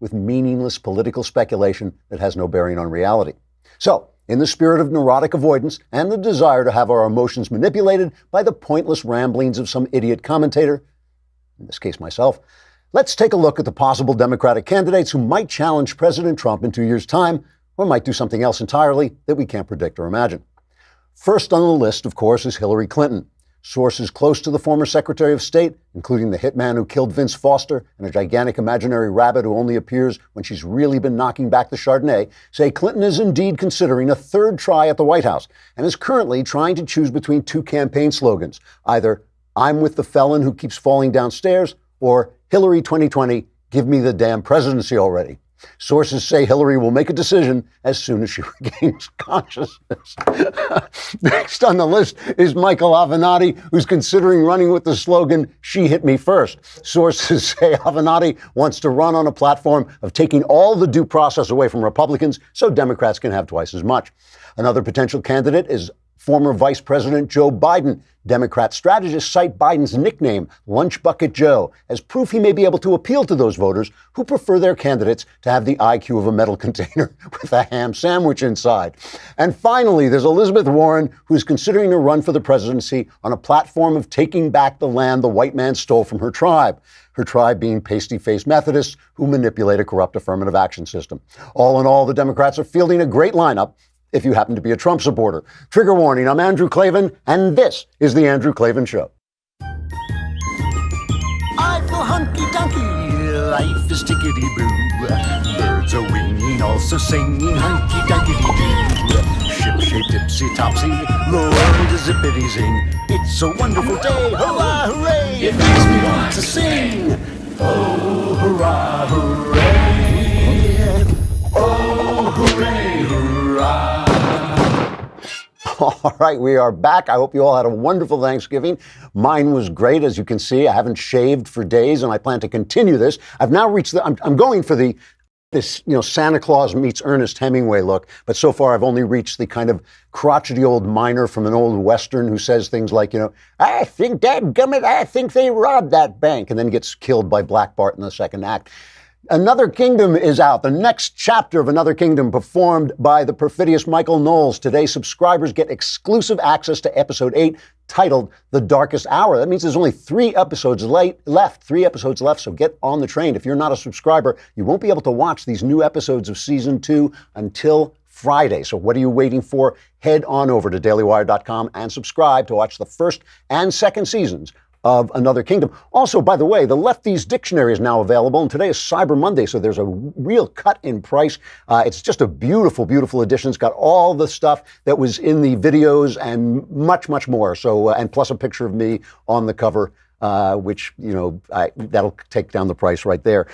with meaningless political speculation that has no bearing on reality. So, in the spirit of neurotic avoidance and the desire to have our emotions manipulated by the pointless ramblings of some idiot commentator, in this case myself, let's take a look at the possible Democratic candidates who might challenge President Trump in 2 years' time, or might do something else entirely that we can't predict or imagine. First on the list, of course, is Hillary Clinton. Sources close to the former Secretary of State, including the hitman who killed Vince Foster and a gigantic imaginary rabbit who only appears when she's really been knocking back the Chardonnay, say Clinton is indeed considering a third try at the White House and is currently trying to choose between two campaign slogans, either "I'm with the felon who keeps falling downstairs" or "Hillary 2020, give me the damn presidency already." Sources say Hillary will make a decision as soon as she regains consciousness. Next on the list is Michael Avenatti, who's considering running with the slogan, "She hit me first." Sources say Avenatti wants to run on a platform of taking all the due process away from Republicans so Democrats can have twice as much. Another potential candidate is former Vice President Joe Biden. Democrat strategists cite Biden's nickname, Lunch Bucket Joe, as proof he may be able to appeal to those voters who prefer their candidates to have the IQ of a metal container with a ham sandwich inside. And finally, there's Elizabeth Warren, who's considering to run for the presidency on a platform of taking back the land the white man stole from her tribe being pasty-faced Methodists who manipulate a corrupt affirmative action system. All in all, the Democrats are fielding a great lineup if you happen to be a Trump supporter. Trigger warning, I'm Andrew Klavan, and this is The Andrew Klavan Show. I feel hunky-dunky, life is tickety-boo. Birds are winging, also singing hunky-dunky-doo. Ship-shaped, ipsy-topsy, the world is zippity-zing. It's a wonderful day, hurrah, hooray! It makes me want to sing. Oh, hurrah, hooray! Oh, hooray, hurrah! All right, we are back. I hope you all had a wonderful Thanksgiving. Mine was great. As you can see, I haven't shaved for days, and I plan to continue this. I've now reached I'm going for this Santa Claus meets Ernest Hemingway look, but so far I've only reached the kind of crotchety old miner from an old Western who says things like, "I think, dadgummit, I think they robbed that bank," and then gets killed by Black Bart in the second act. Another Kingdom is out, the next chapter of Another Kingdom, performed by the perfidious Michael Knowles. Today, subscribers get exclusive access to episode 8, titled The Darkest Hour. That means there's only 3 episodes left, so get on the train. If you're not a subscriber, you won't be able to watch these new episodes of season 2 until Friday. So what are you waiting for? Head on over to dailywire.com and subscribe to watch the first and second seasons of Another Kingdom. Also, by the way, the Lefties Dictionary is now available, and today is Cyber Monday, so there's a real cut in price. It's just a beautiful, beautiful edition. It's got all the stuff that was in the videos and much, much more. So, and plus a picture of me on the cover, which, that'll take down the price right there.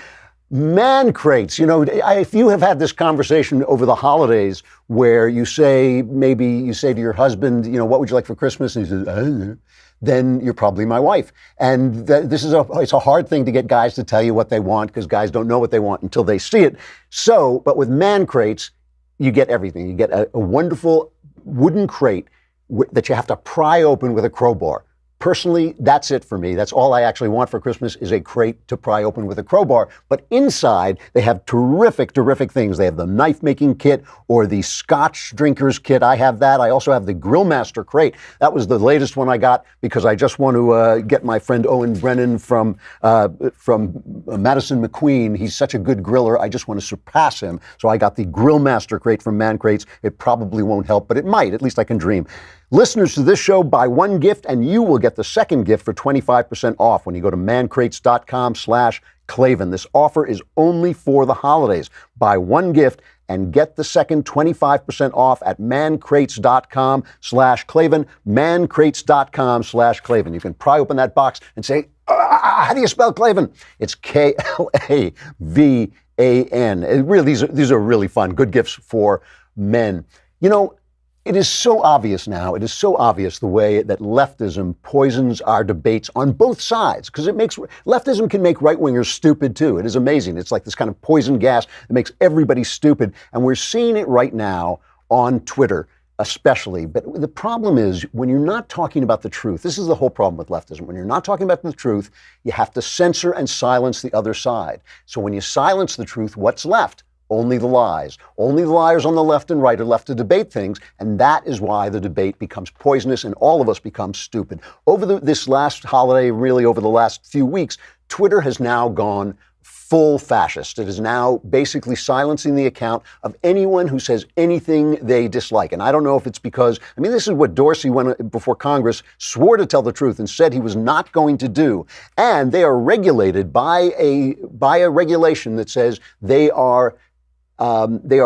Man crates, if you have had this conversation over the holidays where you say to your husband, what would you like for Christmas? And he says, I don't know. Then you're probably my wife. And it's a hard thing to get guys to tell you what they want, because guys don't know what they want until they see it. So, but with man crates, you get everything. You get a wonderful wooden crate that you have to pry open with a crowbar. Personally, that's it for me. That's all I actually want for Christmas, is a crate to pry open with a crowbar. But inside, they have terrific, terrific things. They have the knife-making kit or the scotch drinkers kit. I have that. I also have the Grill Master crate. That was the latest one I got because I just want to get my friend Owen Brennan from Madison McQueen. He's such a good griller. I just want to surpass him. So I got the Grill Master crate from Man Crates. It probably won't help, but it might. At least I can dream. Listeners to this show buy one gift and you will get the second gift for 25% off when you go to mancrates.com/Klavan. This offer is only for the holidays. Buy one gift and get the second 25% off at mancrates.com/Klavan, mancrates.com/Klavan. You can pry open that box and say, how do you spell Klavan? It's Klavan. These are really fun. Good gifts for men. It is so obvious now, the way that leftism poisons our debates on both sides, because leftism can make right-wingers stupid too. It is amazing. It's like this kind of poison gas that makes everybody stupid. And we're seeing it right now on Twitter. especially. But the problem is when you're not talking about the truth, this is the whole problem with leftism. When you're not talking about the truth, you have to censor and silence the other side. So when you silence the truth, what's left? Only the lies. Only the liars on the left and right are left to debate things, and that is why the debate becomes poisonous and all of us become stupid. Over this last holiday, really over the last few weeks, Twitter has now gone full fascist. It is now basically silencing the account of anyone who says anything they dislike. And I don't know if it's because, I mean, this is what Dorsey went before Congress, swore to tell the truth and said he was not going to do. And they are regulated by a regulation that says they are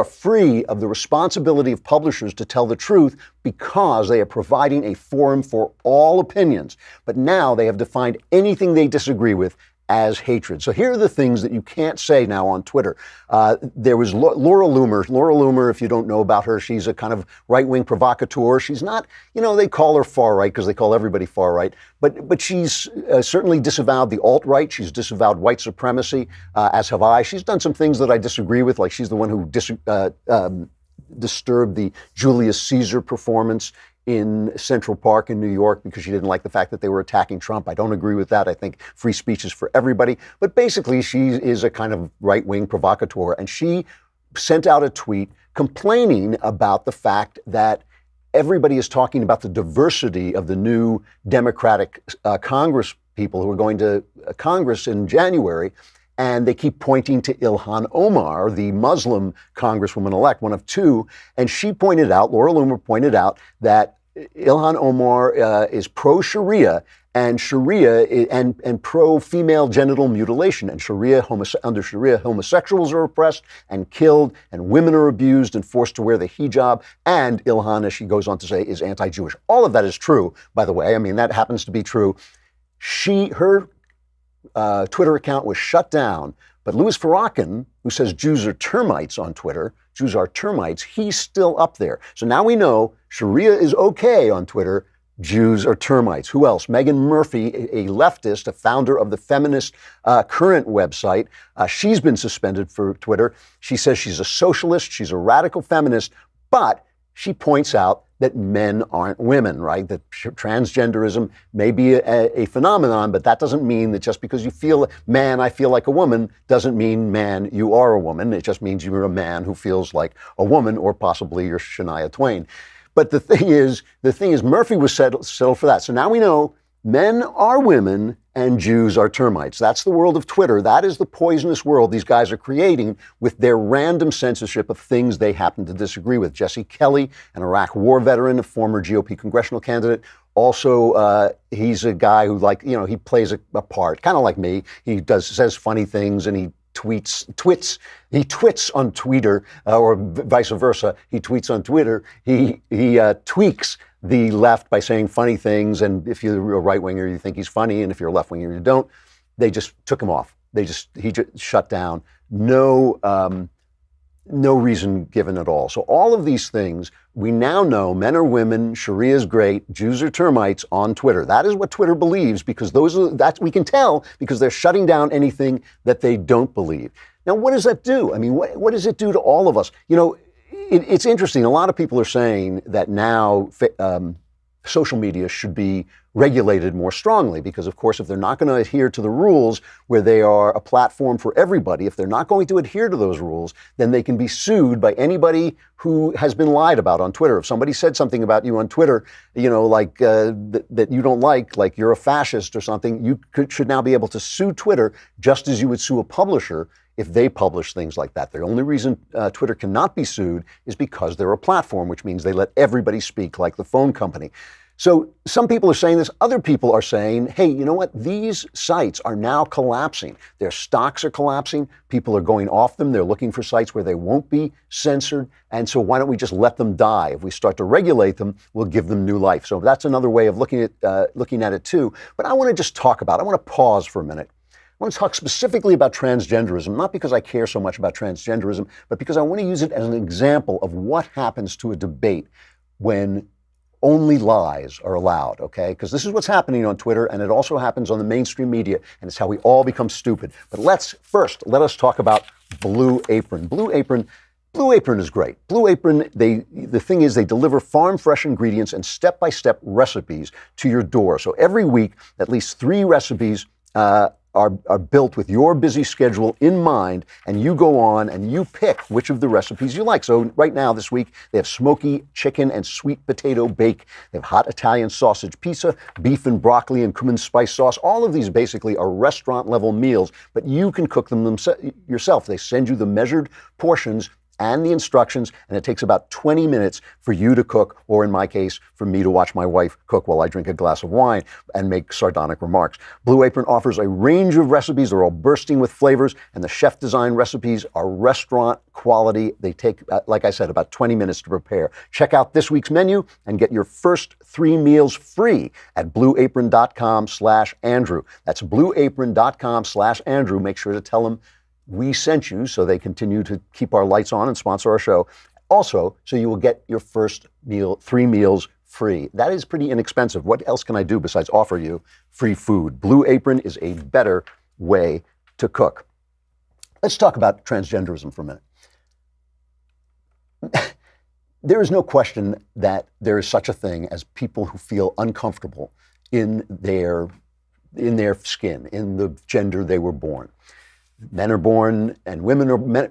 free of the responsibility of publishers to tell the truth because they are providing a forum for all opinions. But now they have defined anything they disagree with as hatred. So here are the things that you can't say now on Twitter. There was Laura Loomer. Laura Loomer, if you don't know about her, she's a kind of right-wing provocateur. She's not, they call her far-right because they call everybody far-right. But she's certainly disavowed the alt-right. She's disavowed white supremacy, as have I. She's done some things that I disagree with, like she's the one who disturbed the Julius Caesar performance in Central Park in New York because she didn't like the fact that they were attacking Trump. I don't agree with that. I think free speech is for everybody. But basically, she is a kind of right-wing provocateur. And she sent out a tweet complaining about the fact that everybody is talking about the diversity of the new Democratic Congress people who are going to Congress in January. And they keep pointing to Ilhan Omar, the Muslim congresswoman-elect, one of two. And she pointed out, Laura Loomer pointed out, that Ilhan Omar is pro-Sharia and pro-female genital mutilation. And under Sharia, homosexuals are oppressed and killed, and women are abused and forced to wear the hijab. And Ilhan, as she goes on to say, is anti-Jewish. All of that is true, by the way. I mean, that happens to be true. Her Twitter account was shut down, but Louis Farrakhan, who says Jews are termites on Twitter, Jews are termites, he's still up there. So now we know Sharia is okay on Twitter, Jews are termites. Who else? Meghan Murphy, a leftist, a founder of the Feminist Current website. She's been suspended for Twitter. She says she's a socialist, she's a radical feminist, but she points out that men aren't women, right? That transgenderism may be a phenomenon, but that doesn't mean that just because you feel, man, I feel like a woman, doesn't mean, man, you are a woman. It just means you're a man who feels like a woman, or possibly you're Shania Twain. But the thing is, Murphy was settled for that. So now we know men are women and Jews are termites. That's the world of Twitter. That is the poisonous world these guys are creating with their random censorship of things they happen to disagree with. Jesse Kelly, an Iraq war veteran, a former GOP congressional candidate. Also, he's a guy who, he plays a part, kind of like me. He says funny things and he twits on Twitter, or vice versa. He tweets on Twitter. He tweaks the left by saying funny things, and if you're a right-winger, you think he's funny, and if you're a left-winger, you don't. They just took him off. He just shut down. No reason given at all. So all of these things, we now know men are women, Sharia is great, Jews are termites on Twitter. That is what Twitter believes, because that we can tell because they're shutting down anything that they don't believe. Now, what does that do? I mean, what does it do to all of us? It's interesting. A lot of people are saying that now social media should be regulated more strongly because, of course, if they're not going to adhere to the rules where they are a platform for everybody, if they're not going to adhere to those rules, then they can be sued by anybody who has been lied about on Twitter. If somebody said something about you on Twitter, that you don't like you're a fascist or something, you should now be able to sue Twitter just as you would sue a publisher if they publish things like that. The only reason Twitter cannot be sued is because they're a platform, which means they let everybody speak like the phone company. So some people are saying this. Other people are saying, hey, you know what? These sites are now collapsing. Their stocks are collapsing. People are going off them. They're looking for sites where they won't be censored. And so why don't we just let them die? If we start to regulate them, we'll give them new life. So that's another way of looking at it too. But I want to just I want to pause for a minute. I want to talk specifically about transgenderism, not because I care so much about transgenderism, but because I want to use it as an example of what happens to a debate when only lies are allowed, okay? Because this is what's happening on Twitter, and it also happens on the mainstream media, and it's how we all become stupid. But let us talk about Blue Apron. Blue Apron Blue Apron is great. Blue Apron, the thing is they deliver farm fresh ingredients and step-by-step recipes to your door. So every week, at least 3 recipes are built with your busy schedule in mind, and you go on and you pick which of the recipes you like. So right now, this week, they have smoky chicken and sweet potato bake. They have hot Italian sausage pizza, beef and broccoli and cumin spice sauce. All of these basically are restaurant-level meals, but you can cook them yourself. They send you the measured portions and the instructions, and it takes about 20 minutes for you to cook, or in my case, for me to watch my wife cook while I drink a glass of wine and make sardonic remarks. Blue Apron offers a range of recipes. They're all bursting with flavors, and the chef-designed recipes are restaurant quality. They take, like I said, about 20 minutes to prepare. Check out this week's menu and get your first 3 meals free at blueapron.com/Andrew. That's blueapron.com/Andrew. Make sure to tell them we sent you, so they continue to keep our lights on and sponsor our show. Also, so you will get your first meal, 3 meals free. That is pretty inexpensive. What else can I do besides offer you free food? Blue Apron is a better way to cook. Let's talk about transgenderism for a minute. There is no question that there is such a thing as people who feel uncomfortable in their skin, in the gender they were born. Men are born, and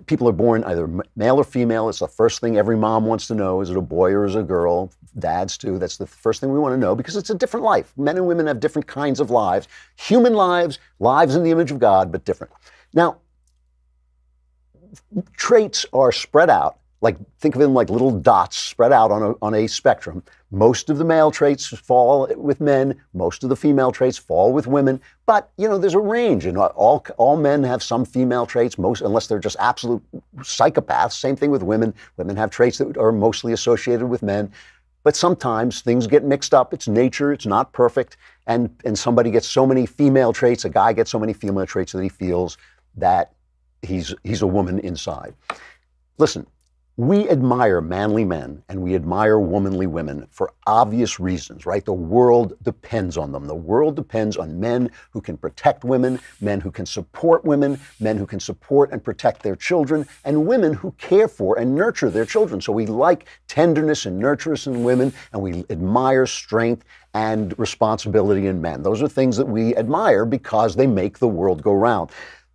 people are born either male or female. It's the first thing every mom wants to know. Is it a boy or is it a girl? Dads too. That's the first thing we want to know, because it's a different life. Men and women have different kinds of lives. Human lives, lives in the image of God, but different. Now, traits are spread out. Like, think of them like little dots spread out on a spectrum. Most of the male traits fall with men. Most of the female traits fall with women. But, there's a range. And all men have some female traits, unless they're just absolute psychopaths. Same thing with women. Women have traits that are mostly associated with men. But sometimes things get mixed up. It's nature. It's not perfect. And somebody gets so many female traits, a guy gets so many female traits that he feels that he's a woman inside. Listen. We admire manly men and we admire womanly women for obvious reasons, right? The world depends on them. The world depends on men who can protect women, men who can support women, men who can support and protect their children, and women who care for and nurture their children. So we like tenderness and nurturance in women, and we admire strength and responsibility in men. Those are things that we admire because they make the world go round.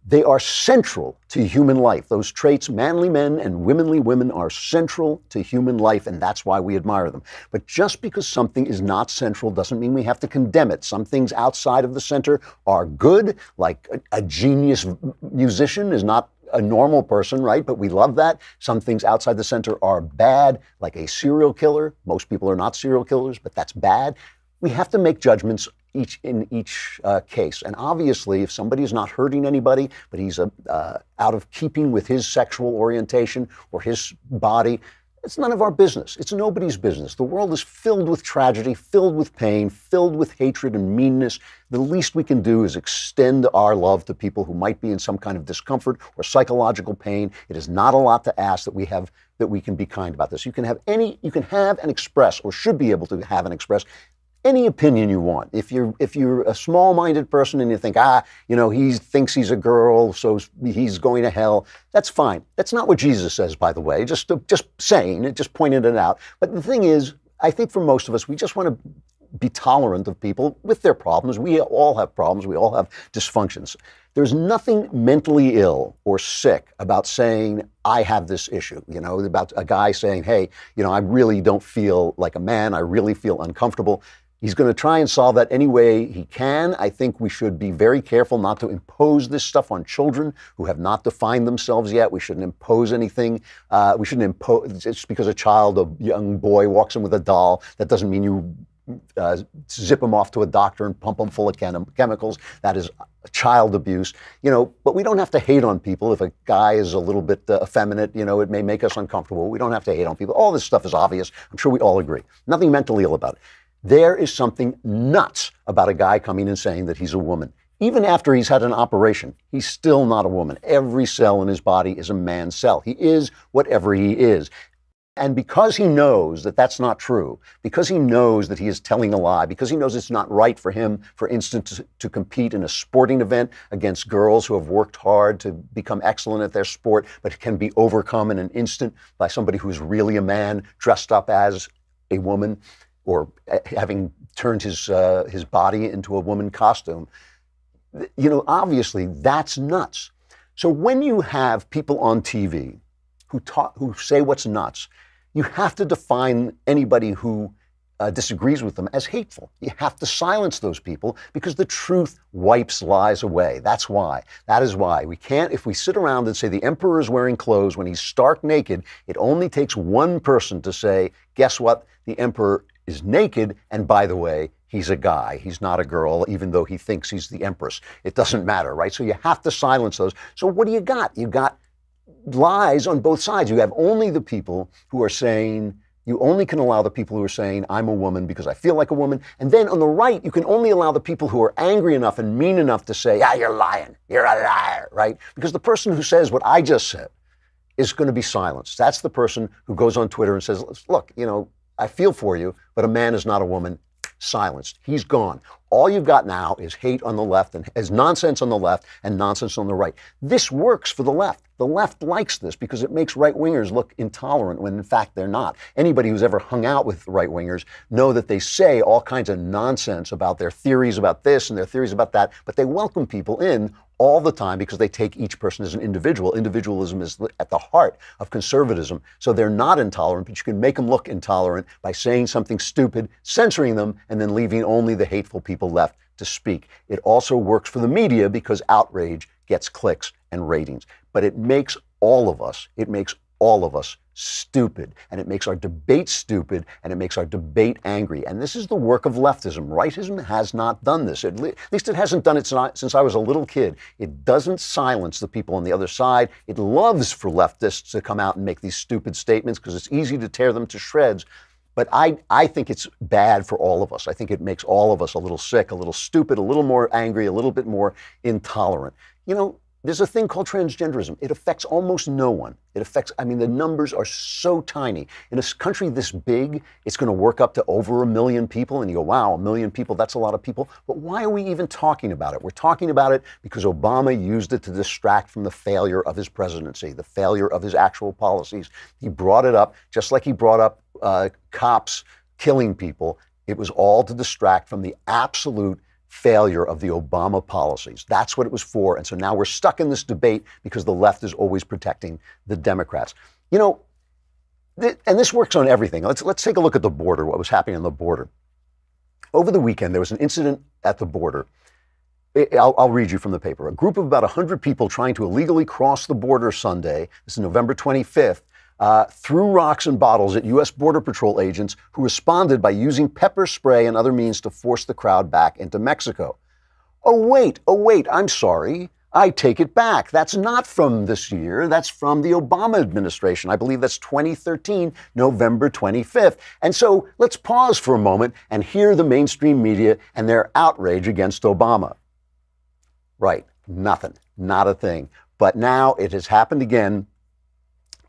They are central to human life. Those traits, manly men and womanly women, are central to human life, and that's why we admire them. But just because something is not central doesn't mean we have to condemn it. Some things outside of the center are good, like a genius musician is not a normal person, right? But we love that. Some things outside the center are bad, like a serial killer. Most people are not serial killers, but that's bad. We have to make judgments in each case. And obviously, if somebody is not hurting anybody, but he's out of keeping with his sexual orientation or his body, it's none of our business. It's nobody's business. The world is filled with tragedy, filled with pain, filled with hatred and meanness. The least we can do is extend our love to people who might be in some kind of discomfort or psychological pain. It is not a lot to ask that we can be kind about this. You can have and express, or should be able to have and express, any opinion you want. If you're a small-minded person and you think, he thinks he's a girl, so he's going to hell, that's fine. That's not what Jesus says, by the way, just saying it, just pointing it out. But the thing is, I think for most of us, we just want to be tolerant of people with their problems. We all have problems. We all have dysfunctions. There's nothing mentally ill or sick about saying, I have this issue, about a guy saying, hey, I really don't feel like a man. I really feel uncomfortable. He's going to try and solve that any way he can. I think we should be very careful not to impose this stuff on children who have not defined themselves yet. We shouldn't impose anything. We shouldn't impose, just because a young boy walks in with a doll, that doesn't mean you zip him off to a doctor and pump him full of chemicals. That is child abuse, but we don't have to hate on people. If a guy is a little bit effeminate, it may make us uncomfortable. We don't have to hate on people. All this stuff is obvious. I'm sure we all agree. Nothing mentally ill about it. There is something nuts about a guy coming and saying that he's a woman. Even after he's had an operation, he's still not a woman. Every cell in his body is a man's cell. He is whatever he is. And because he knows that that's not true, because he knows that he is telling a lie, because he knows it's not right for him, for instance, to compete in a sporting event against girls who have worked hard to become excellent at their sport, but can be overcome in an instant by somebody who's really a man dressed up as a woman, or having turned his body into a woman costume. Obviously that's nuts. So when you have people on TV who say what's nuts, you have to define anybody who disagrees with them as hateful. You have to silence those people because the truth wipes lies away. That's why. That is why. We can't, if we sit around and say the emperor is wearing clothes when he's stark naked, it only takes one person to say, guess what? The emperor is naked, and by the way, he's a guy. He's not a girl, even though he thinks he's the empress. It doesn't matter, right? So you have to silence those. So what do you got? You got lies on both sides. You have only the people who are saying, you only can allow the people who are saying, I'm a woman because I feel like a woman. And then on the right, you can only allow the people who are angry enough and mean enough to say, you're lying. You're a liar, right? Because the person who says what I just said is going to be silenced. That's the person who goes on Twitter and says, look, I feel for you, but a man is not a woman. Silenced. He's gone. All you've got now is hate on the left and is nonsense on the left and nonsense on the right. This works for the left. The left likes this because it makes right-wingers look intolerant when in fact they're not. Anybody who's ever hung out with right-wingers know that they say all kinds of nonsense about their theories about this and their theories about that, but they welcome people in all the time because they take each person as an individual. Individualism is at the heart of conservatism. So they're not intolerant, but you can make them look intolerant by saying something stupid, censoring them, and then leaving only the hateful people left to speak. It also works for the media because outrage gets clicks and ratings. But it makes all of us stupid, and it makes our debate stupid, and it makes our debate angry. And this is the work of leftism. Rightism has not done this. At least it hasn't done it since I was a little kid. It doesn't silence the people on the other side. It loves for leftists to come out and make these stupid statements because it's easy to tear them to shreds. But I think it's bad for all of us. I think it makes all of us a little sick, a little stupid, a little more angry, a little bit more intolerant. There's a thing called transgenderism. It affects almost no one. The numbers are so tiny. In a country this big, it's going to work up to over 1 million people. And you go, wow, 1 million people, that's a lot of people. But why are we even talking about it? We're talking about it because Obama used it to distract from the failure of his presidency, the failure of his actual policies. He brought it up, just like he brought up cops killing people. It was all to distract from the absolute failure of the Obama policies. That's what it was for. And so now we're stuck in this debate because the left is always protecting the Democrats. And this works on everything. Let's take a look at the border, what was happening on the border. Over the weekend, there was an incident at the border. I'll read you from the paper. A group of about 100 people trying to illegally cross the border Sunday, this is November 25th, threw rocks and bottles at U.S. Border Patrol agents who responded by using pepper spray and other means to force the crowd back into Mexico. Oh, wait, I'm sorry. I take it back. That's not from this year. That's from the Obama administration. I believe that's 2013, November 25th. And so let's pause for a moment and hear the mainstream media and their outrage against Obama. Right, nothing, not a thing. But now it has happened again.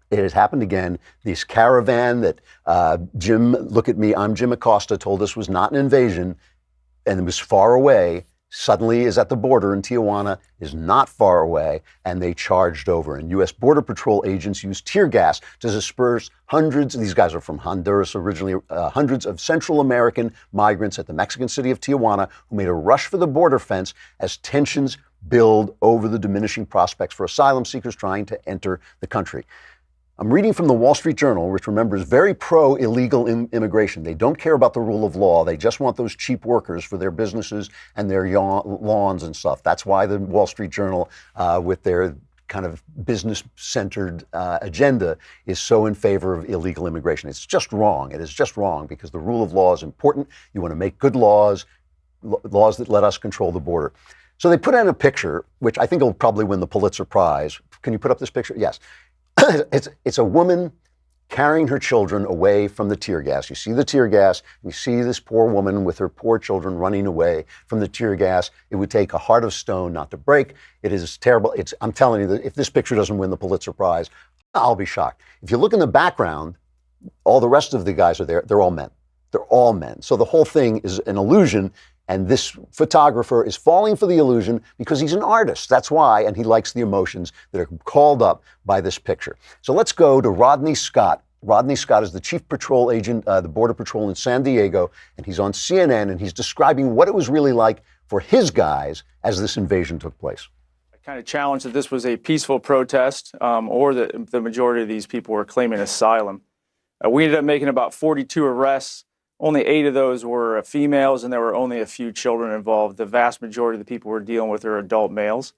This caravan that look at me, I'm Jim Acosta, told us was not an invasion and it was far away, suddenly is at the border in Tijuana, is not far away, and they charged over. And U.S. Border Patrol agents used tear gas to disperse these guys are from Honduras originally, hundreds of Central American migrants at the Mexican city of Tijuana who made a rush for the border fence as tensions build over the diminishing prospects for asylum seekers trying to enter the country. I'm reading from the Wall Street Journal, which remember is very pro-illegal immigration. They don't care about the rule of law. They just want those cheap workers for their businesses and their lawns and stuff. That's why the Wall Street Journal, with their kind of business-centered agenda, is so in favor of illegal immigration. It's just wrong. It is just wrong because the rule of law is important. You want to make good laws that let us control the border. So they put in a picture, which I think will probably win the Pulitzer Prize. Can you put up this picture? Yes. It's a woman carrying her children away from the tear gas. You see the tear gas. You see this poor woman with her poor children running away from the tear gas. It would take a heart of stone not to break. It is terrible. I'm telling you that if this picture doesn't win the Pulitzer Prize, I'll be shocked. If you look in the background, all the rest of the guys are there. They're all men. They're all men. So the whole thing is an illusion. And this photographer is falling for the illusion because he's an artist. That's why. And he likes the emotions that are called up by this picture. So let's go to Rodney Scott. Rodney Scott is the chief patrol agent, the Border Patrol in San Diego. And he's on CNN and he's describing what it was really like for his guys as this invasion took place. I kind of challenged that this was a peaceful protest or that the majority of these people were claiming asylum. We ended up making about 42 arrests. Only 8 of those were females, and there were only a few children involved. The vast majority of the people we're dealing with are adult males.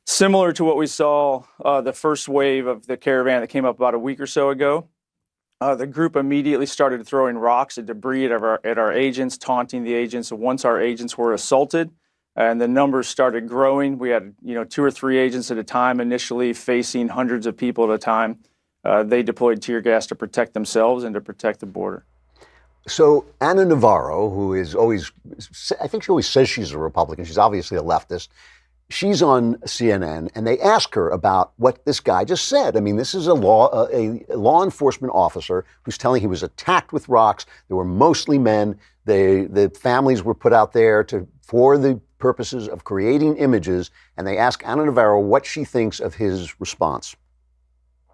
Similar to what we saw the first wave of the caravan that came up about a week or so ago, the group immediately started throwing rocks and debris at our agents, taunting the agents. Once our agents were assaulted, and the numbers started growing, we had 2 or 3 agents at a time initially facing hundreds of people at a time. They deployed tear gas to protect themselves and to protect the border. So Ana Navarro, who is always, I think she always says she's a Republican. She's obviously a leftist. She's on CNN, and they ask her about what this guy just said. I mean, this is a law enforcement officer who's telling he was attacked with rocks. They were mostly men. The families were put out there for the purposes of creating images, and they ask Ana Navarro what she thinks of his response.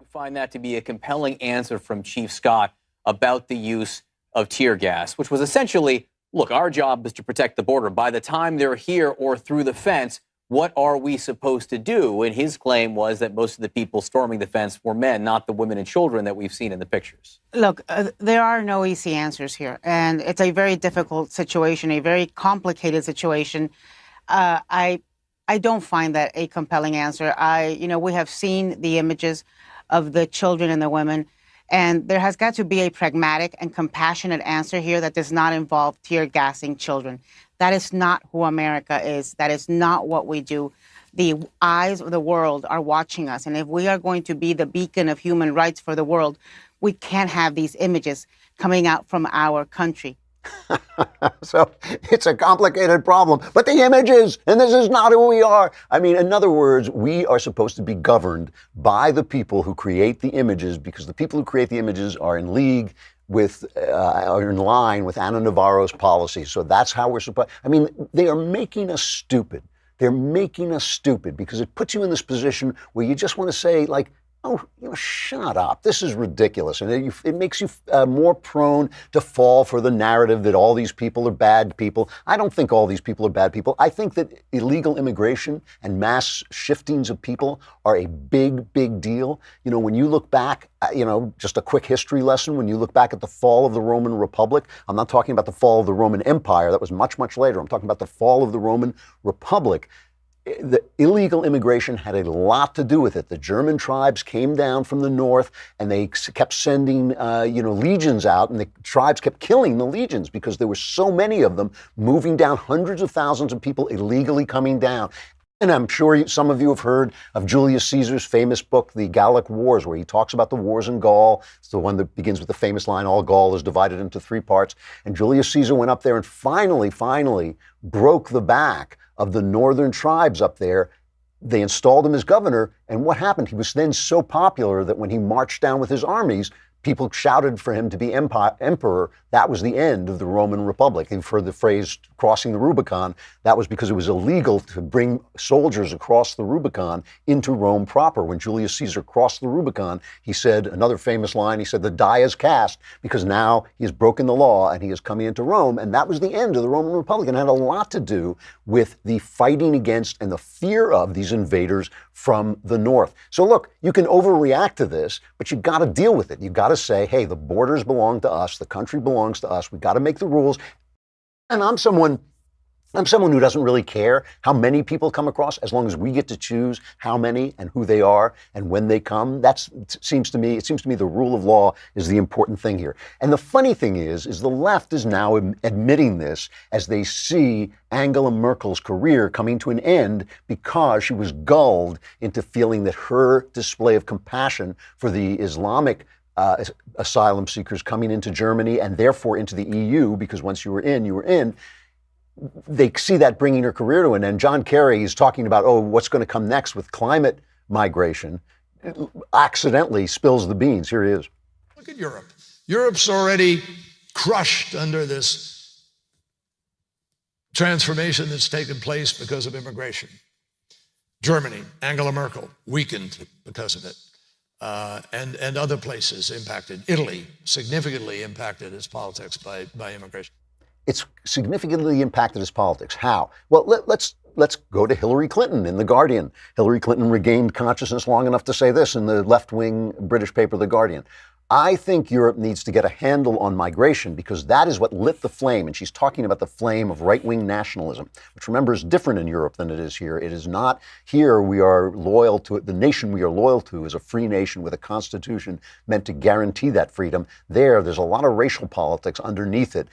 We find that to be a compelling answer from Chief Scott about the use of tear gas, which was essentially, look, our job is to protect the border. By the time they're here or through the fence, what are we supposed to do? And his claim was that most of the people storming the fence were men, not the women and children that we've seen in the pictures. Look, there are no easy answers here, and it's a very difficult situation, a very complicated situation. I don't find that a compelling answer. We have seen the images of the children and the women. And there has got to be a pragmatic and compassionate answer here that does not involve tear gassing children. That is not who America is. That is not what we do. The eyes of the world are watching us. And if we are going to be the beacon of human rights for the world, we can't have these images coming out from our country. So it's a complicated problem, but the images, and this is not who we are. I mean, in other words, we are supposed to be governed by the people who create the images, because the people who create the images are in league with, are in line with Ana Navarro's policies. So that's how we're supposed, I mean, they are making us stupid. They're making us stupid because it puts you in this position where you just want to say, like, oh, shut up. This is ridiculous. And it makes you more prone to fall for the narrative that all these people are bad people. I don't think all these people are bad people. I think that illegal immigration and mass shiftings of people are a big, big deal. When you look back, just a quick history lesson, when you look back at the fall of the Roman Republic, I'm not talking about the fall of the Roman Empire. That was much, much later. I'm talking about the fall of the Roman Republic. The illegal immigration had a lot to do with it. The German tribes came down from the north, and they kept sending, legions out, and the tribes kept killing the legions because there were so many of them moving down, hundreds of thousands of people illegally coming down. And I'm sure some of you have heard of Julius Caesar's famous book, The Gallic Wars, where he talks about the wars in Gaul. It's the one that begins with the famous line, all Gaul is divided into 3 parts. And Julius Caesar went up there and finally broke the back of the northern tribes up there. They installed him as governor. And what happened? He was then so popular that when he marched down with his armies, people shouted for him to be emperor. That was the end of the Roman Republic. You've heard the phrase crossing the Rubicon. That was because it was illegal to bring soldiers across the Rubicon into Rome proper. When Julius Caesar crossed the Rubicon, he said, another famous line, he said, the die is cast, because now he has broken the law and he is coming into Rome. And that was the end of the Roman Republic, and had a lot to do with the fighting against and the fear of these invaders from the north. So look, you can overreact to this, but you've got to deal with it. You've got to say, hey, the borders belong to us. The country belongs to us. We've got to make the rules. And I'm someone who doesn't really care how many people come across, as long as we get to choose how many and who they are and when they come. It seems to me the rule of law is the important thing here. And the funny thing is the left is now admitting this as they see Angela Merkel's career coming to an end because she was gulled into feeling that her display of compassion for the Islamic asylum seekers coming into Germany and therefore into the EU, because once you were in, they see that bringing her career to an end. John Kerry is talking about, what's going to come next with climate migration, accidentally spills the beans. Here he is. Look at Europe. Europe's already crushed under this transformation that's taken place because of immigration. Germany, Angela Merkel, weakened because of it. And other places impacted. Italy, significantly impacted its politics by immigration. It's significantly impacted its politics. How? Well, let's go to Hillary Clinton in The Guardian. Hillary Clinton regained consciousness long enough to say this in the left-wing British paper, The Guardian. I think Europe needs to get a handle on migration because that is what lit the flame. And she's talking about the flame of right-wing nationalism, which, remember, is different in Europe than it is here. It is not here we are loyal to it. The nation we are loyal to is a free nation with a constitution meant to guarantee that freedom. There's a lot of racial politics underneath it.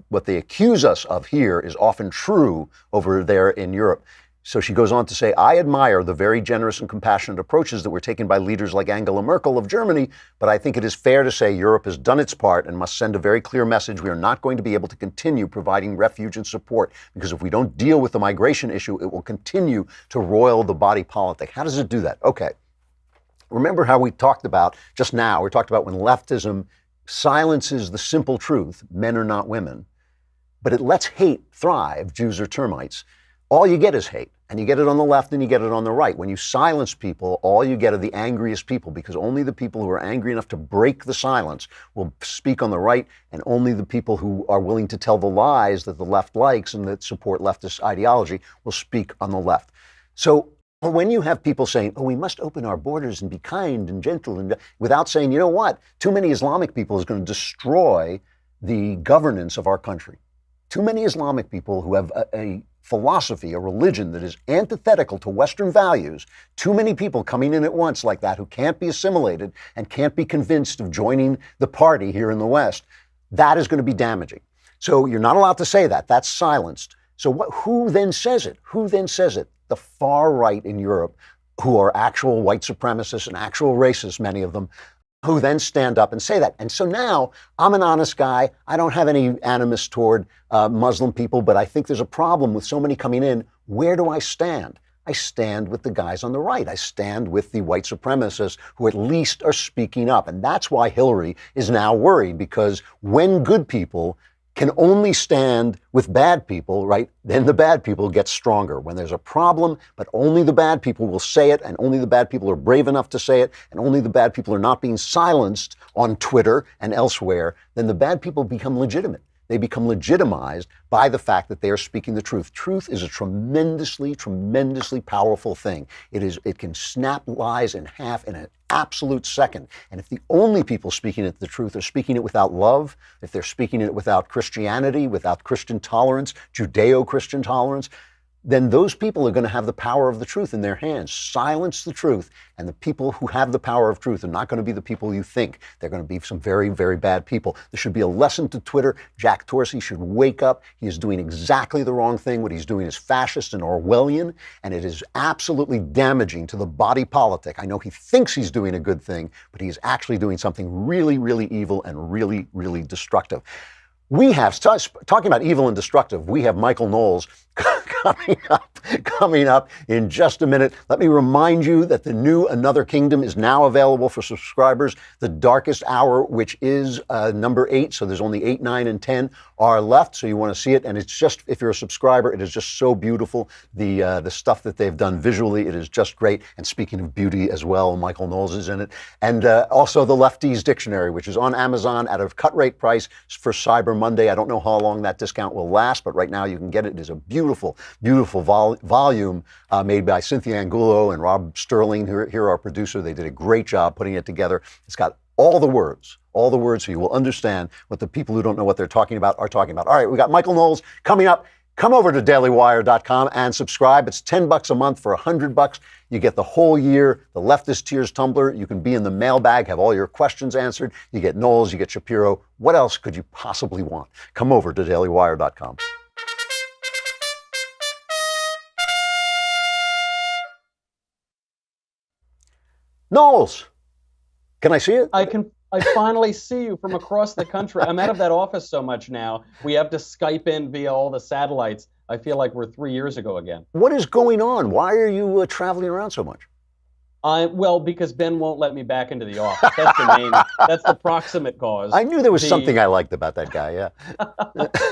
What they accuse us of here is often true over there in Europe. So she goes on to say, I admire the very generous and compassionate approaches that were taken by leaders like Angela Merkel of Germany, but I think it is fair to say Europe has done its part and must send a very clear message. We are not going to be able to continue providing refuge and support because if we don't deal with the migration issue, it will continue to roil the body politic. How does it do that? Okay. Remember how we talked about just now, we talked about when leftism silences the simple truth, men are not women, but it lets hate thrive, Jews are termites. All you get is hate, and you get it on the left and you get it on the right. When you silence people, all you get are the angriest people because only the people who are angry enough to break the silence will speak on the right, and only the people who are willing to tell the lies that the left likes and that support leftist ideology will speak on the left. So when you have people saying, oh, we must open our borders and be kind and gentle, and without saying, you know what, too many Islamic people is going to destroy the governance of our country. Too many Islamic people who have a philosophy, a religion that is antithetical to Western values, too many people coming in at once like that who can't be assimilated and can't be convinced of joining the party here in the West, that is going to be damaging. So you're not allowed to say that. That's silenced. So who then says it? Who then says it? The far right in Europe, who are actual white supremacists and actual racists, many of them, who then stand up and say that. And so now I'm an honest guy. I don't have any animus toward Muslim people, but I think there's a problem with so many coming in. Where do I stand? I stand with the guys on the right. I stand with the white supremacists who at least are speaking up. And that's why Hillary is now worried, because when good people can only stand with bad people, right, then the bad people get stronger. When there's a problem, but only the bad people will say it, and only the bad people are brave enough to say it, and only the bad people are not being silenced on Twitter and elsewhere, then the bad people become legitimate. They become legitimized by the fact that they are speaking the truth. Truth is a tremendously, tremendously powerful thing. It can snap lies in half in an absolute second. And if the only people speaking the truth are speaking it without love, if they're speaking it without Christianity, without Christian tolerance, Judeo-Christian tolerance, then those people are going to have the power of the truth in their hands. Silence the truth, and the people who have the power of truth are not going to be the people you think. They're going to be some very, very bad people. There should be a lesson to Twitter. Jack Dorsey should wake up. He is doing exactly the wrong thing. What he's doing is fascist and Orwellian, and it is absolutely damaging to the body politic. I know he thinks he's doing a good thing, but he is actually doing something really, really evil and really, really destructive. We have, talking about evil and destructive, we have Michael Knowles coming up in just a minute. Let me remind you that the new Another Kingdom is now available for subscribers. The Darkest Hour, which is number 8, so there's only 8, 9, and 10 are left, so you want to see it. And it's just, if you're a subscriber, it is just so beautiful. The stuff that they've done visually, it is just great. And speaking of beauty as well, Michael Knowles is in it. And also the Lefties Dictionary, which is on Amazon at a cut rate price for Cyber Monday. I don't know how long that discount will last, but right now you can get it. It is a beautiful, beautiful volume made by Cynthia Angulo and Rob Sterling, here our producer. They did a great job putting it together. It's got all the words so you will understand what the people who don't know what they're talking about are talking about. All right, we got Michael Knowles coming up. Come over to dailywire.com and subscribe. It's $10 a month. For $100, you get the whole year, the Leftist Tears Tumbler. You can be in the mailbag, have all your questions answered. You get Knowles, you get Shapiro. What else could you possibly want? Come over to dailywire.com. Knowles, can I see it? I finally see you from across the country. I'm out of that office so much now. We have to Skype in via all the satellites. I feel like we're 3 years ago again. What is going on? Why are you traveling around so much? Well, because Ben won't let me back into the office. That's the main. That's the proximate cause. I knew there was something I liked about that guy. Yeah.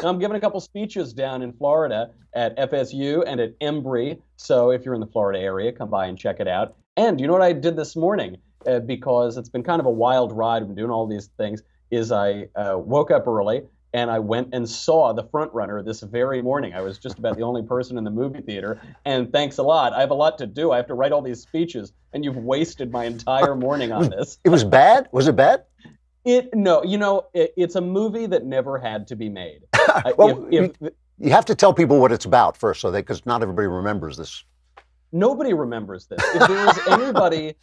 I'm giving a couple speeches down in Florida at FSU and at Embry. So if you're in the Florida area, come by and check it out. And you know what I did this morning? Because it's been kind of a wild ride. I've been doing all these things. Is I woke up early and I went and saw The Front Runner this very morning. I was just about the only person in the movie theater. And thanks a lot. I have a lot to do. I have to write all these speeches, and you've wasted my entire morning on this. It was bad? Was it bad? No, it's a movie that never had to be made. Well, you have to tell people what it's about first, so because not everybody remembers this. Nobody remembers this. If there was anybody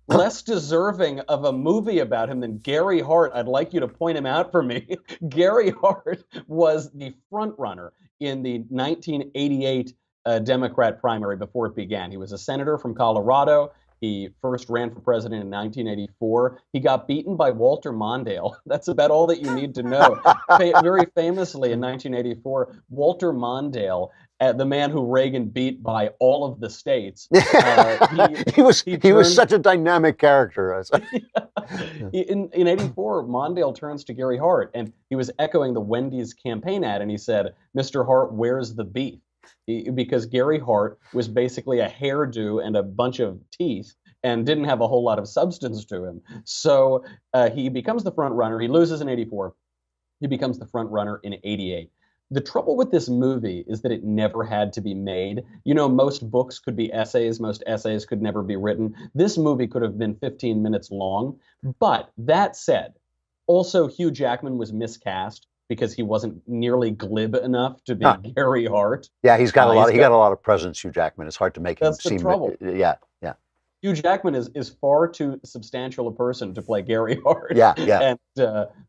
less deserving of a movie about him than Gary Hart, I'd like you to point him out for me. Gary Hart was the front runner in the 1988 Democrat primary before it began. He was a senator from Colorado. He first ran for president in 1984. He got beaten by Walter Mondale. That's about all that you need to know. Very famously in 1984, Walter Mondale, the man who Reagan beat by all of the states. He was such a dynamic character. In 84, Mondale turns to Gary Hart, and he was echoing the Wendy's campaign ad, and he said, "Mr. Hart, where's the beef?" Because Gary Hart was basically a hairdo and a bunch of teeth and didn't have a whole lot of substance to him. So he becomes the front runner. He loses in 84. He becomes the front runner in 88. The trouble with this movie is that it never had to be made. Most books could be essays. Most essays could never be written. This movie could have been 15 minutes long. But that said, also Hugh Jackman was miscast because he wasn't nearly glib enough to be Gary Hart. Yeah, he got a lot of presence, Hugh Jackman. It's hard to make him seem. That's the trouble. Yeah. Hugh Jackman is far too substantial a person to play Gary Hart. Yeah.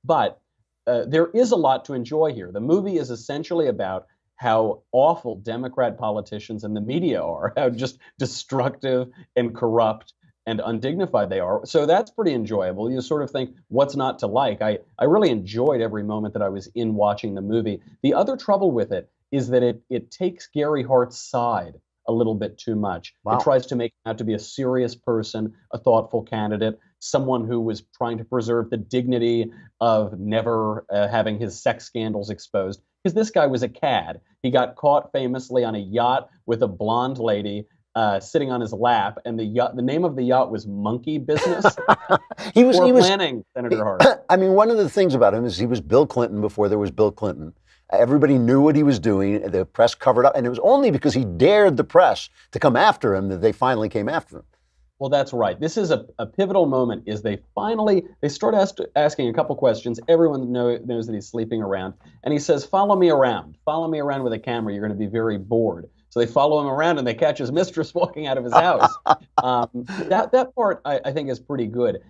But there is a lot to enjoy here. The movie is essentially about how awful Democrat politicians and the media are, how just destructive and corrupt and undignified they are. So that's pretty enjoyable. You sort of think, what's not to like? I really enjoyed every moment that I was in watching the movie. The other trouble with it is that it takes Gary Hart's side a little bit too much. Wow. It tries to make him out to be a serious person, a thoughtful candidate, someone who was trying to preserve the dignity of never having his sex scandals exposed. Because this guy was a cad. He got caught famously on a yacht with a blonde lady sitting on his lap, and the name of the yacht was Monkey Business. he was planning, Senator Hart. I mean, one of the things about him is he was Bill Clinton before there was Bill Clinton. Everybody knew what he was doing. The press covered up, and it was only because he dared the press to come after him that they finally came after him. Well, that's right. This is a pivotal moment. Is they start asking a couple questions. Everyone knows that he's sleeping around, and he says, "Follow me around. Follow me around with a camera. You're going to be very bored." So they follow him around, and they catch his mistress walking out of his house. That part I think is pretty good.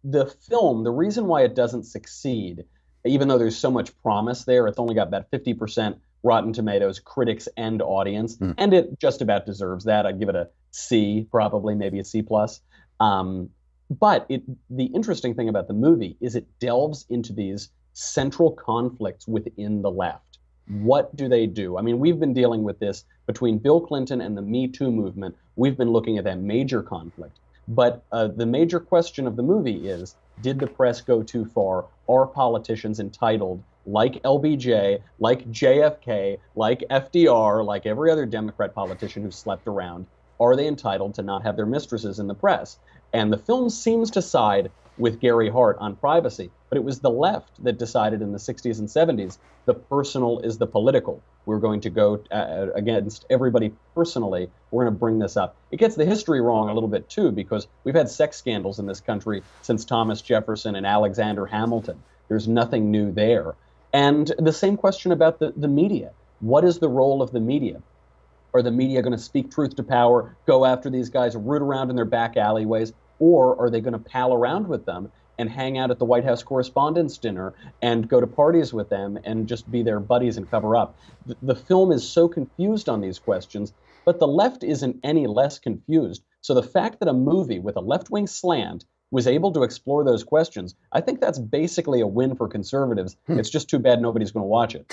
The film, the reason why it doesn't succeed, even though there's so much promise there, it's only got about 50% Rotten Tomatoes, critics and audience, and it just about deserves that. I'd give it a C, probably, maybe a C+. But the interesting thing about the movie is it delves into these central conflicts within the left. What do they do? I mean, we've been dealing with this between Bill Clinton and the Me Too movement. We've been looking at that major conflict. But the major question of the movie is, did the press go too far? Are politicians entitled, like LBJ, like JFK, like FDR, like every other Democrat politician who slept around, are they entitled to not have their mistresses in the press? And the film seems to side with Gary Hart on privacy, but it was the left that decided in the 60s and 70s the personal is the political. We're going to go against everybody personally. We're going to bring this up. It gets the history wrong a little bit, too, because we've had sex scandals in this country since Thomas Jefferson and Alexander Hamilton. There's nothing new there. And the same question about the media. What is the role of the media? Are the media going to speak truth to power, go after these guys, root around in their back alleyways, or are they going to pal around with them and hang out at the White House Correspondents' Dinner and go to parties with them and just be their buddies and cover up? The film is so confused on these questions, but the left isn't any less confused. So the fact that a movie with a left-wing slant was able to explore those questions, I think that's basically a win for conservatives. It's just too bad nobody's going to watch it.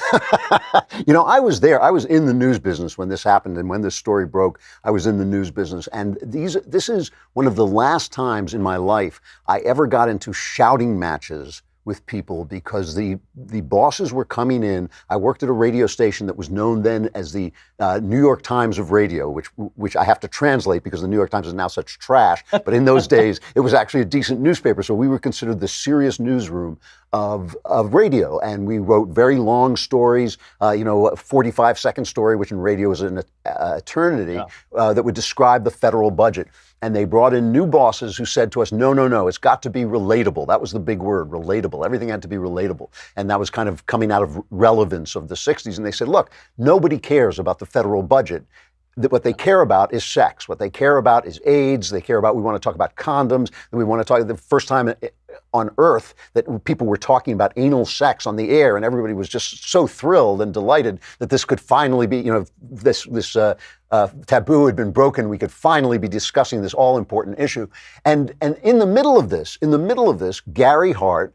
I was there. I was in the news business when this happened, and when this story broke, I was in the news business. And this is one of the last times in my life I ever got into shouting matches with people, because the bosses were coming in. I worked at a radio station that was known then as the New York Times of radio, which I have to translate because the New York Times is now such trash. But in those days, it was actually a decent newspaper. So we were considered the serious newsroom of radio, and we wrote very long stories, a 45-second story, which in radio is an eternity, that would describe the federal budget. And they brought in new bosses who said to us, no, it's got to be relatable. That was the big word, relatable. Everything had to be relatable. And that was kind of coming out of relevance of the 60s. And they said, look, nobody cares about the federal budget. What they care about is sex. What they care about is AIDS. They care about, we want to talk about condoms. And we want to talk, the first time on earth that people were talking about anal sex on the air, and everybody was just so thrilled and delighted that this could finally be, this taboo had been broken. We could finally be discussing this all important issue. And in the middle of this, Gary Hart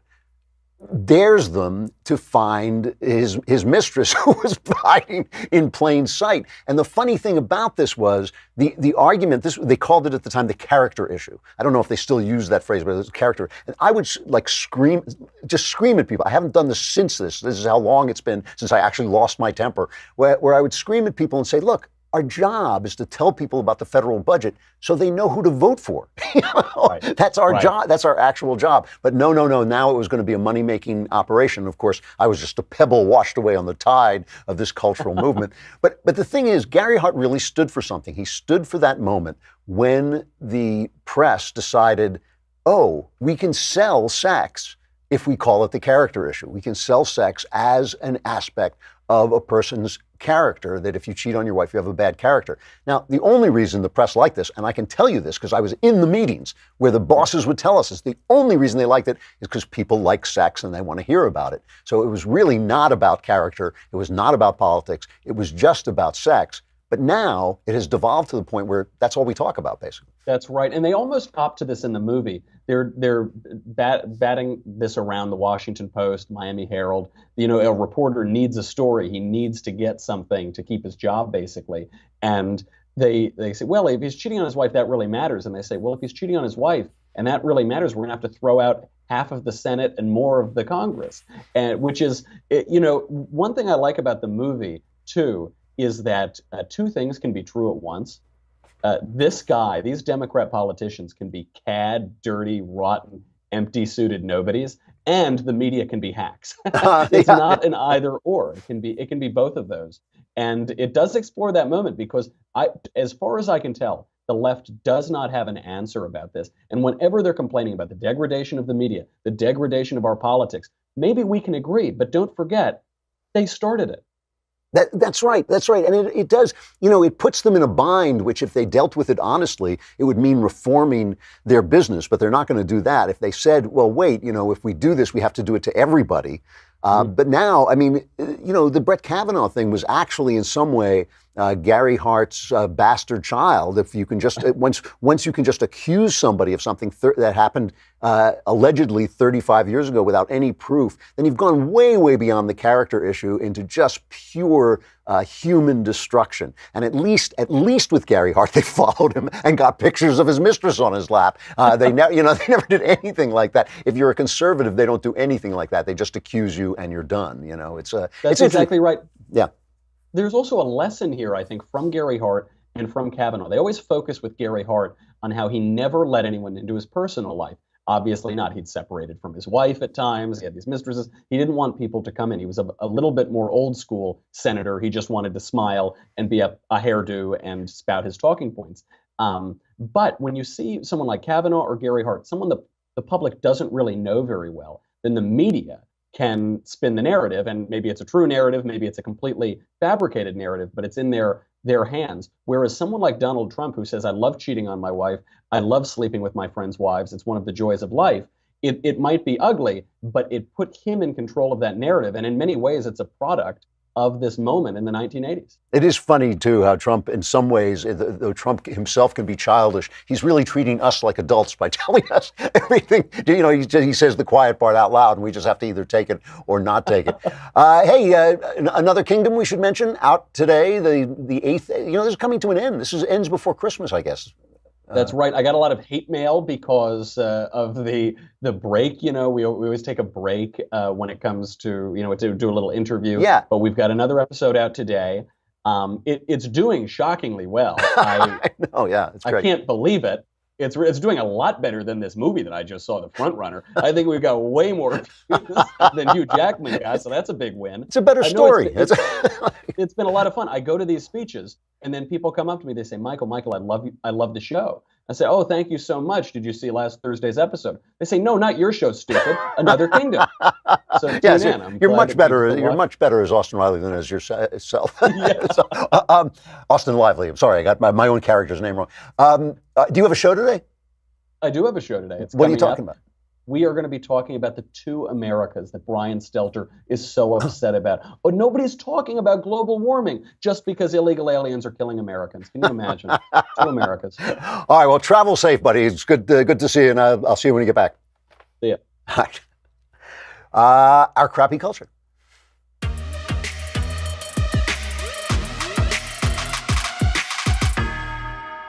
dares them to find his mistress, who was hiding in plain sight. And the funny thing about this was the argument, they called it at the time the character issue. I don't know if they still use that phrase, but it was character. And I would scream at people. I haven't done this since this. This is how long it's been since I actually lost my temper, where I would scream at people and say, look, our job is to tell people about the federal budget so they know who to vote for. Right. That's our job. That's our actual job. But no. Now it was going to be a money-making operation. Of course, I was just a pebble washed away on the tide of this cultural movement. But the thing is, Gary Hart really stood for something. He stood for that moment when the press decided, we can sell sex if we call it the character issue. We can sell sex as an aspect of a person's character, that if you cheat on your wife, you have a bad character. Now, the only reason the press liked this, and I can tell you this because I was in the meetings where the bosses would tell us, is the only reason they liked it is because people like sex and they want to hear about it. So it was really not about character. It was not about politics. It was just about sex. But now it has devolved to the point where that's all we talk about, basically. That's right. And they almost opt to this in the movie. They're batting this around the Washington Post, Miami Herald. A reporter needs a story. He needs to get something to keep his job, basically. And they say, well, if he's cheating on his wife, that really matters. And they say, well, if he's cheating on his wife and that really matters, we're going to have to throw out half of the Senate and more of the Congress. And which is, one thing I like about the movie, too, is that two things can be true at once. These Democrat politicians can be cad, dirty, rotten, empty-suited nobodies, and the media can be hacks. It's not an either or. It can be both of those. And it does explore that moment because, as far as I can tell, the left does not have an answer about this. And whenever they're complaining about the degradation of the media, the degradation of our politics, maybe we can agree, but don't forget, they started it. That's right. And it does, it puts them in a bind, which if they dealt with it honestly, it would mean reforming their business. But they're not going to do that. If they said, well, wait, if we do this, we have to do it to everybody. But now, the Brett Kavanaugh thing was actually in some way Gary Hart's bastard child. If you can just, once you can just accuse somebody of something that happened allegedly 35 years ago without any proof, then you've gone way, way beyond the character issue into just pure human destruction. And at least with Gary Hart, they followed him and got pictures of his mistress on his lap. They never did anything like that. If you're a conservative, they don't do anything like that. They just accuse you and you're done. That's exactly right. Yeah. There's also a lesson here, I think, from Gary Hart and from Kavanaugh. They always focus with Gary Hart on how he never let anyone into his personal life. Obviously not. He'd separated from his wife at times. He had these mistresses. He didn't want people to come in. He was a little bit more old school senator. He just wanted to smile and be a hairdo and spout his talking points. But when you see someone like Kavanaugh or Gary Hart, someone the public doesn't really know very well, then the media can spin the narrative, and maybe it's a true narrative, maybe it's a completely fabricated narrative, but it's in their hands. Whereas someone like Donald Trump, who says, I love cheating on my wife, I love sleeping with my friends' wives, it's one of the joys of life, it might be ugly, but it put him in control of that narrative. And in many ways, it's a product of this moment in the 1980s. It is funny, too, how Trump, in some ways, though Trump himself can be childish, he's really treating us like adults by telling us everything. You know, he says the quiet part out loud, and we just have to either take it or not take it. Another kingdom we should mention out today, the eighth. You know, this is coming to an end. This ends before Christmas, I guess. That's right. I got a lot of hate mail because of the break. You know, we always take a break when it comes to, you know, to do a little interview. Yeah. But we've got another episode out today. It's doing shockingly well. I know, yeah, it's great. I can't believe it. It's doing a lot better than this movie that I just saw, The Front Runner. I think we've got way more views than Hugh Jackman got, so that's a big win. It's a better story. It's been a lot of fun. I go to these speeches, and then people come up to me. They say, Michael, I love you. I love the show. I say, oh, thank you so much. Did you see last Thursday's episode? They say, no, not your show, stupid. Another Kingdom. So yes, tune in. you're much better. You're much better as Austin Riley than as yourself. Yes. Austin Lively. I'm sorry, I got my own character's name wrong. Do you have a show today? I do have a show today. What are you talking about? We are going to be talking about the two Americas that Brian Stelter is so upset about. Oh, nobody's talking about global warming just because illegal aliens are killing Americans. Can you imagine? Two Americas. All right. Well, travel safe, buddy. It's good to see you, and I'll see you when you get back. See ya. All right. Our crappy culture.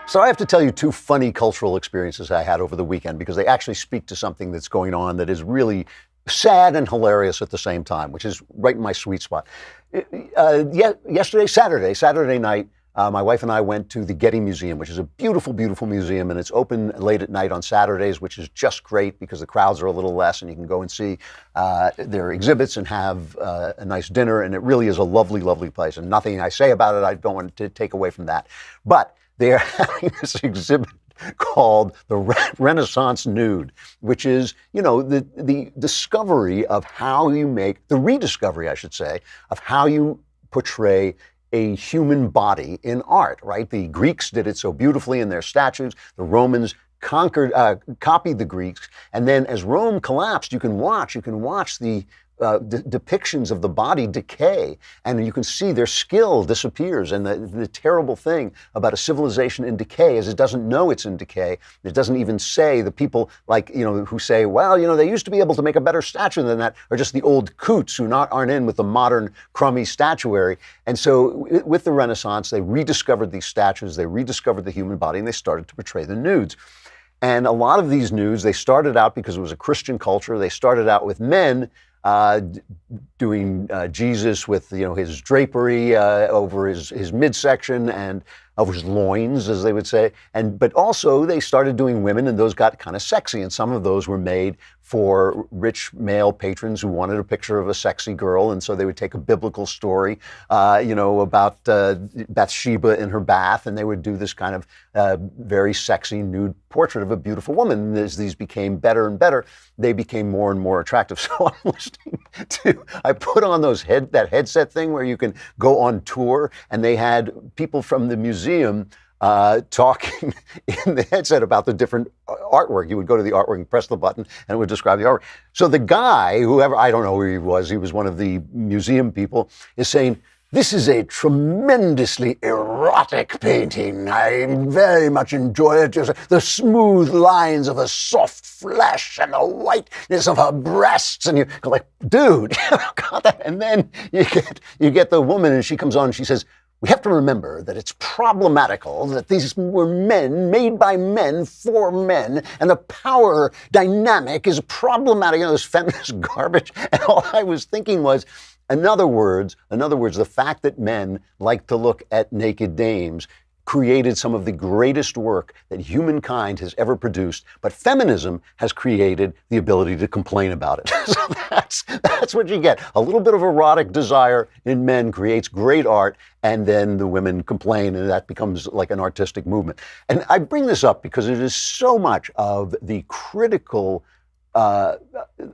So I have to tell you two funny cultural experiences I had over the weekend because they actually speak to something that's going on that is really sad and hilarious at the same time, which is right in my sweet spot. Saturday night, my wife and I went to the Getty Museum, which is a beautiful, beautiful museum, and it's open late at night on Saturdays, which is just great because the crowds are a little less and you can go and see their exhibits and have a nice dinner, and it really is a lovely, lovely place, and nothing I say about it I don't want to take away from that. But they're having this exhibit called the Renaissance Nude, which is, you know, the discovery of how you make, the rediscovery, I should say, of how you portray a human body in art, right? The Greeks did it so beautifully in their statues. The Romans copied the Greeks. And then as Rome collapsed, you can watch the depictions of the body decay, and you can see their skill disappears. And the terrible thing about a civilization in decay is it doesn't know it's in decay. It doesn't even say. The people who say, well, they used to be able to make a better statue than that, are just the old coots who aren't in with the modern crummy statuary. And so with the Renaissance, they rediscovered these statues, they rediscovered the human body, and they started to portray the nudes. And a lot of these nudes, they started out because it was a Christian culture. They started out with men doing Jesus with his drapery over his midsection and over his loins, as they would say. But also they started doing women, and those got kind of sexy. And some of those were made for rich male patrons who wanted a picture of a sexy girl. And so they would take a biblical story, about Bathsheba in her bath, and they would do this kind of very sexy nude portrait of a beautiful woman. And as these became better and better, they became more and more attractive. So I'm listening I put on that headset thing where you can go on tour, and they had people from the museum talking in the headset about the different artwork. You would go to the artwork and press the button, and it would describe the artwork. So the guy, whoever, I don't know who he was one of the museum people, is saying, "This is a tremendously erotic painting. I very much enjoy it. Just the smooth lines of her soft flesh and the whiteness of her breasts." And you go like, dude, got that? And then you get the woman, and she comes on and she says, "We have to remember that it's problematical that these were men made by men for men, and the power dynamic is problematic." This feminist garbage. And all I was thinking was, in other words, the fact that men like to look at naked dames created some of the greatest work that humankind has ever produced, but feminism has created the ability to complain about it. So that's what you get. A little bit of erotic desire in men creates great art, and then the women complain, and that becomes like an artistic movement. And I bring this up because it is so much of the critical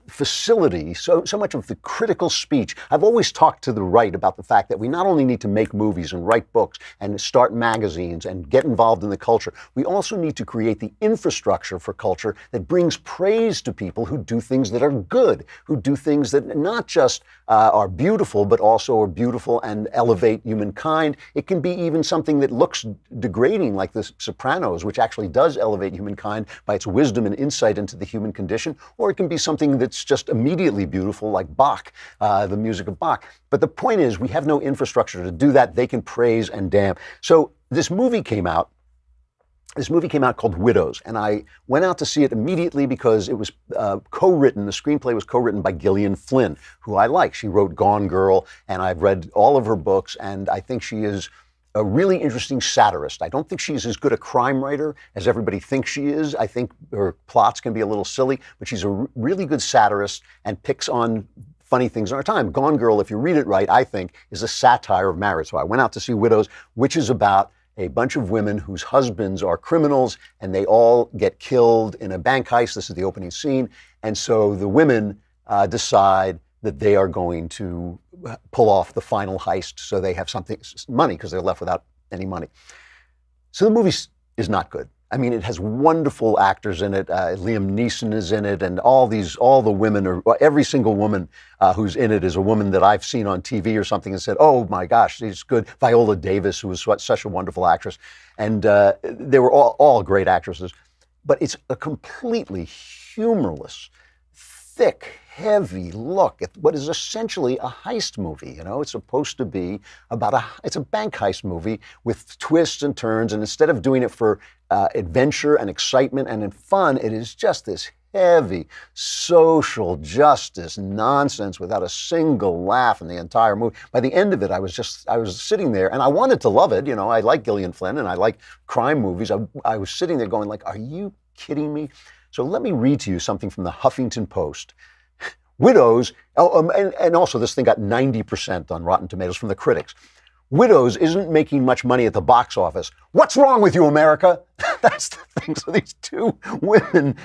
facility, so much of the critical speech. I've always talked to the right about the fact that we not only need to make movies and write books and start magazines and get involved in the culture, we also need to create the infrastructure for culture that brings praise to people who do things that are good, who do things that not just are beautiful, but also are beautiful and elevate humankind. It can be even something that looks degrading, like The Sopranos, which actually does elevate humankind by its wisdom and insight into the human condition, or it can be something that's just immediately beautiful, like Bach, the music of Bach. But the point is, we have no infrastructure to do that. They can praise and damn. So this movie came out. This movie came out called Widows, and I went out to see it immediately because it was co-written. The screenplay was co-written by Gillian Flynn, who I like. She wrote Gone Girl, and I've read all of her books, and I think she is a really interesting satirist. I don't think she's as good a crime writer as everybody thinks she is. I think her plots can be a little silly, but she's a really good satirist and picks on funny things in our time. Gone Girl, if you read it right, I think, is a satire of marriage. So I went out to see Widows, which is about a bunch of women whose husbands are criminals and they all get killed in a bank heist. This is the opening scene. And so the women decide that they are going to pull off the final heist so they have money, because they're left without any money. So the movie is not good. I mean, it has wonderful actors in it. Liam Neeson is in it, and all the women, every single woman who's in it is a woman that I've seen on TV or something and said, oh my gosh, she's good. Viola Davis, who was such a wonderful actress. And they were all great actresses. But it's a completely humorless, thick, heavy look at what is essentially a heist movie. You know, it's supposed to be about it's a bank heist movie with twists and turns. And instead of doing it for adventure and excitement and fun, it is just this heavy social justice nonsense without a single laugh in the entire movie. By the end of it, I was sitting there and I wanted to love it. You know, I like Gillian Flynn and I like crime movies. I was sitting there going like, are you kidding me? So let me read to you something from the Huffington Post. Widows, and also this thing got 90% on Rotten Tomatoes from the critics. Widows isn't making much money at the box office. What's wrong with you, America? That's the thing. So these two women,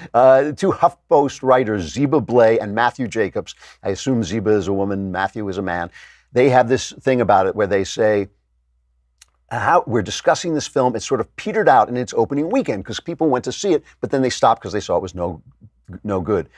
two HuffPost writers, Zeba Blay and Matthew Jacobs, I assume Zeba is a woman, Matthew is a man, they have this thing about it where they say, we're discussing this film, it sort of petered out in its opening weekend because people went to see it, but then they stopped because they saw it was no good.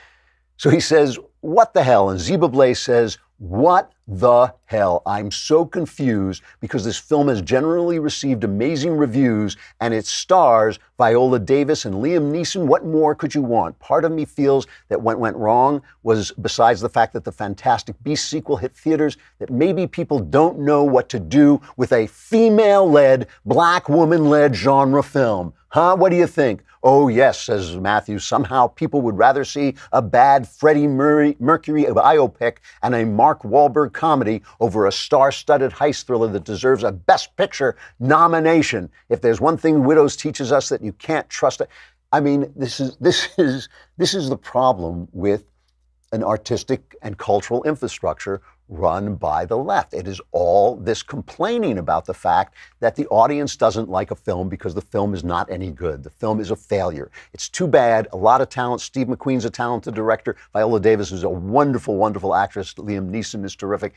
So he says, what the hell? And Zeba Blay says, what the hell? I'm so confused because this film has generally received amazing reviews and it stars Viola Davis and Liam Neeson. What more could you want? Part of me feels that what went wrong was, besides the fact that the Fantastic Beasts sequel hit theaters, that maybe people don't know what to do with a female-led, black woman-led genre film. Huh? What do you think? Oh, yes, says Matthew. Somehow people would rather see a bad Freddie Mercury biopic and a Mark Wahlberg comedy over a star-studded heist thriller that deserves a Best Picture nomination. If there's one thing Widows teaches us, that you can't trust it. I mean, this is the problem with an artistic and cultural infrastructure run by the left. It is all this complaining about the fact that the audience doesn't like a film because the film is not any good. The film is a failure. It's too bad. A lot of talent. Steve McQueen's a talented director. Viola Davis is a wonderful, wonderful actress. Liam Neeson is terrific.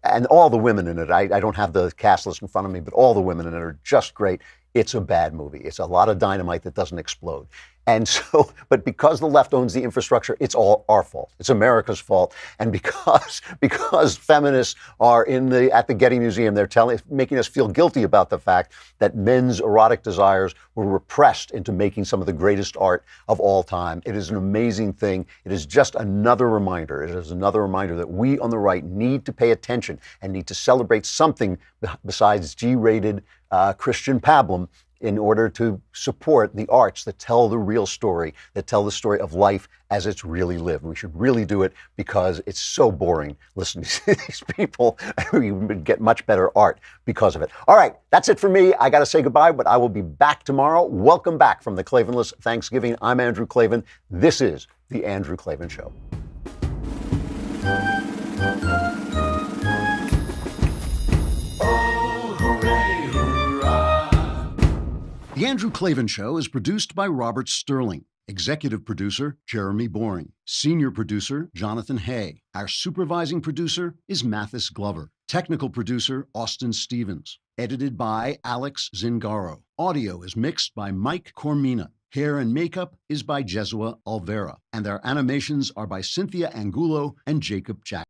And all the women in it, I don't have the cast list in front of me, but all the women in it are just great. It's a bad movie. It's a lot of dynamite that doesn't explode. And so, but because the left owns the infrastructure, it's all our fault. It's America's fault. And because feminists are at the Getty Museum, they're making us feel guilty about the fact that men's erotic desires were repressed into making some of the greatest art of all time. It is an amazing thing. It is just another reminder. It is another reminder that we on the right need to pay attention and need to celebrate something besides G-rated Christian pablum in order to support the arts that tell the real story, that tell the story of life as it's really lived. We should really do it because it's so boring listening to these people. We would get much better art because of it. All right, that's it for me. I got to say goodbye, but I will be back tomorrow. Welcome back from the Klavanless Thanksgiving. I'm Andrew Klavan. This is The Andrew Klavan Show. The Andrew Klavan Show is produced by Robert Sterling. Executive producer, Jeremy Boring. Senior producer, Jonathan Hay. Our supervising producer is Mathis Glover. Technical producer, Austin Stevens. Edited by Alex Zingaro. Audio is mixed by Mike Cormina. Hair and makeup is by Jesua Alvera. And our animations are by Cynthia Angulo and Jacob Jackson.